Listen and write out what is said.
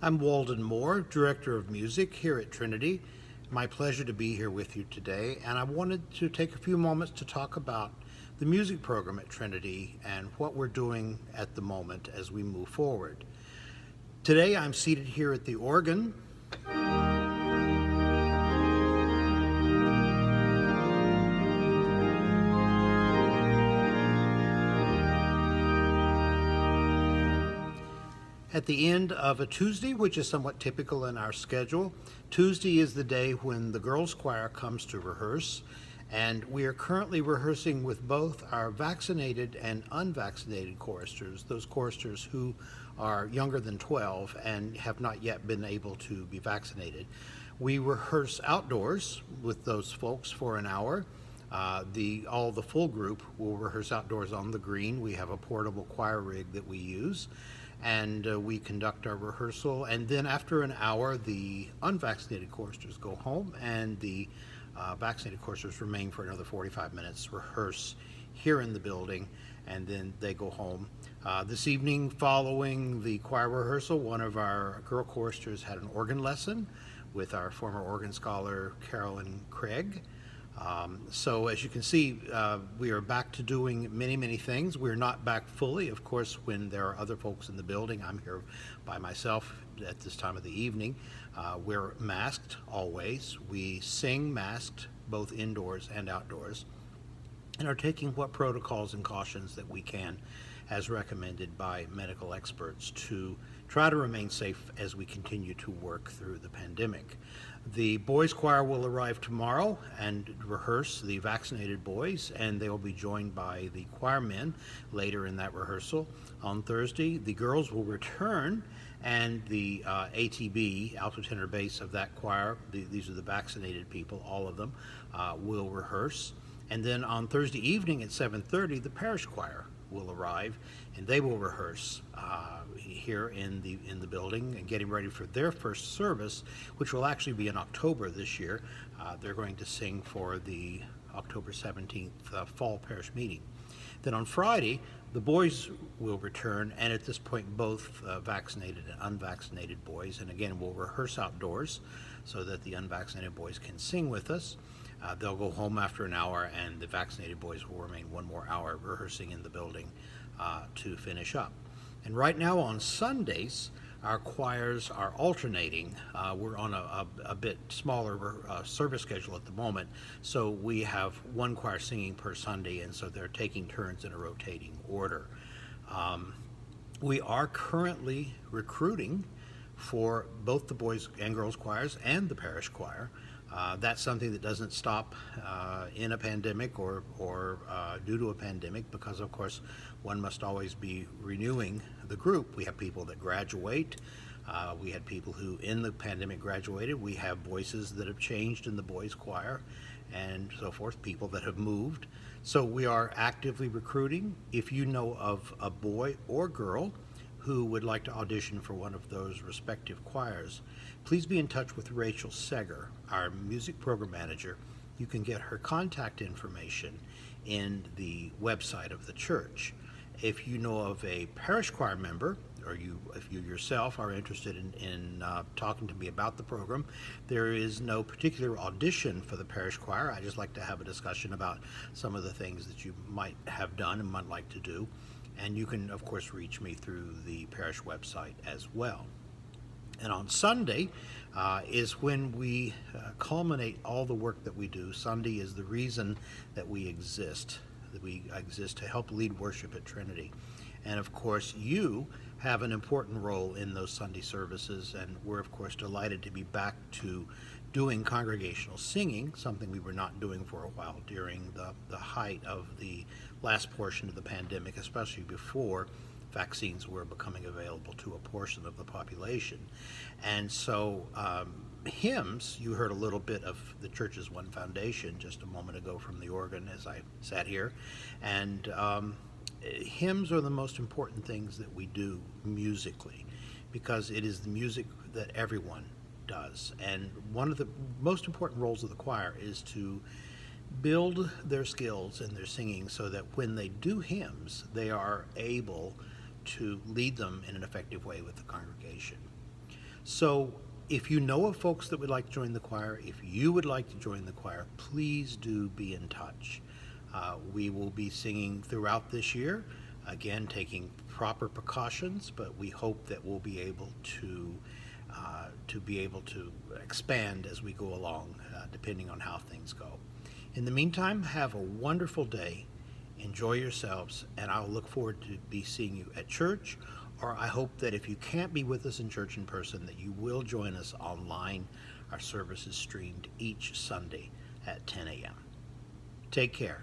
I'm Walden Moore, Director of Music here at Trinity. My pleasure to be here with you today, and I wanted to take a few moments to talk about the music program at Trinity and what we're doing at the moment as we move forward. Today I'm seated here at the organ. At the end of a Tuesday, which is somewhat typical in our schedule. Tuesday is the day when the girls' choir comes to rehearse, and we are currently rehearsing with both our vaccinated and unvaccinated choristers, those choristers who are younger than 12 and have not yet been able to be vaccinated. We rehearse outdoors with those folks for an hour. The full group will rehearse outdoors on the green. We have a portable choir rig that we use, and we conduct our rehearsal. And then after an hour, the unvaccinated choristers go home, and the vaccinated choristers remain for another 45 minutes, rehearse here in the building, and then they go home. This evening, following the choir rehearsal, one of our girl choristers had an organ lesson with our former organ scholar, Carolyn Craig. So as you can see, we are back to doing many things. We're not back fully, of course, when there are other folks in the building. I'm here by myself at this time of the evening. We're masked always. We sing masked both indoors and outdoors, and are taking what protocols and cautions that we can as recommended by medical experts to try to remain safe as we continue to work through the pandemic. The boys' choir will arrive tomorrow and rehearse, the vaccinated boys, and they will be joined by the choir men later in that rehearsal. On Thursday, the girls will return, and the ATB, alto tenor bass of that choir, these are the vaccinated people, all of them, will rehearse. And then on Thursday evening at 7:30, the parish choir will arrive, and they will rehearse here in the building and getting ready for their first service, which will actually be in October this year. They're going to sing for the October 17th fall parish meeting. Then on Friday, the boys will return, and at this point both vaccinated and unvaccinated boys, and again we'll rehearse outdoors so that the unvaccinated boys can sing with us. They'll go home after an hour, and the vaccinated boys will remain one more hour rehearsing in the building to finish up. And right now on Sundays, our choirs are alternating. We're on a bit smaller service schedule at the moment, so we have one choir singing per Sunday, and so they're taking turns in a rotating order. We are currently recruiting for both the boys and girls choirs and the parish choir. That's something that doesn't stop in a pandemic or due to a pandemic, because of course one must always be renewing the group. We have people that graduate. We had people who in the pandemic graduated. We have voices that have changed in the boys choir and so forth, people that have moved. So we are actively recruiting. If you know of a boy or girl who would like to audition for one of those respective choirs, please be in touch with Rachel Seger, our music program manager. You can get her contact information in the website of the church. If you know of a parish choir member, or if you yourself are interested in talking to me about the program, there is no particular audition for the parish choir. I just like to have a discussion about some of the things that you might have done and might like to do. And you can, of course, reach me through the parish website as well. And on Sunday is when we culminate all the work that we do. Sunday is the reason that we exist to help lead worship at Trinity. And of course, you have an important role in those Sunday services, and we're of course delighted to be back to doing congregational singing, something we were not doing for a while during the height of the last portion of the pandemic, especially before vaccines were becoming available to a portion of the population. And so hymns, you heard a little bit of the church's One Foundation just a moment ago from the organ as I sat here, and hymns are the most important things that we do musically, because it is the music that everyone does. And one of the most important roles of the choir is to build their skills in their singing so that when they do hymns, they are able to lead them in an effective way with the congregation. So if you know of folks that would like to join the choir, if you would like to join the choir, please do be in touch. We will be singing throughout this year, again, taking proper precautions, but we hope that we'll be able to expand as we go along, depending on how things go. In the meantime, have a wonderful day. Enjoy yourselves, and I'll look forward to be seeing you at church, or I hope that if you can't be with us in church in person, that you will join us online. Our service is streamed each Sunday at 10 a.m. Take care.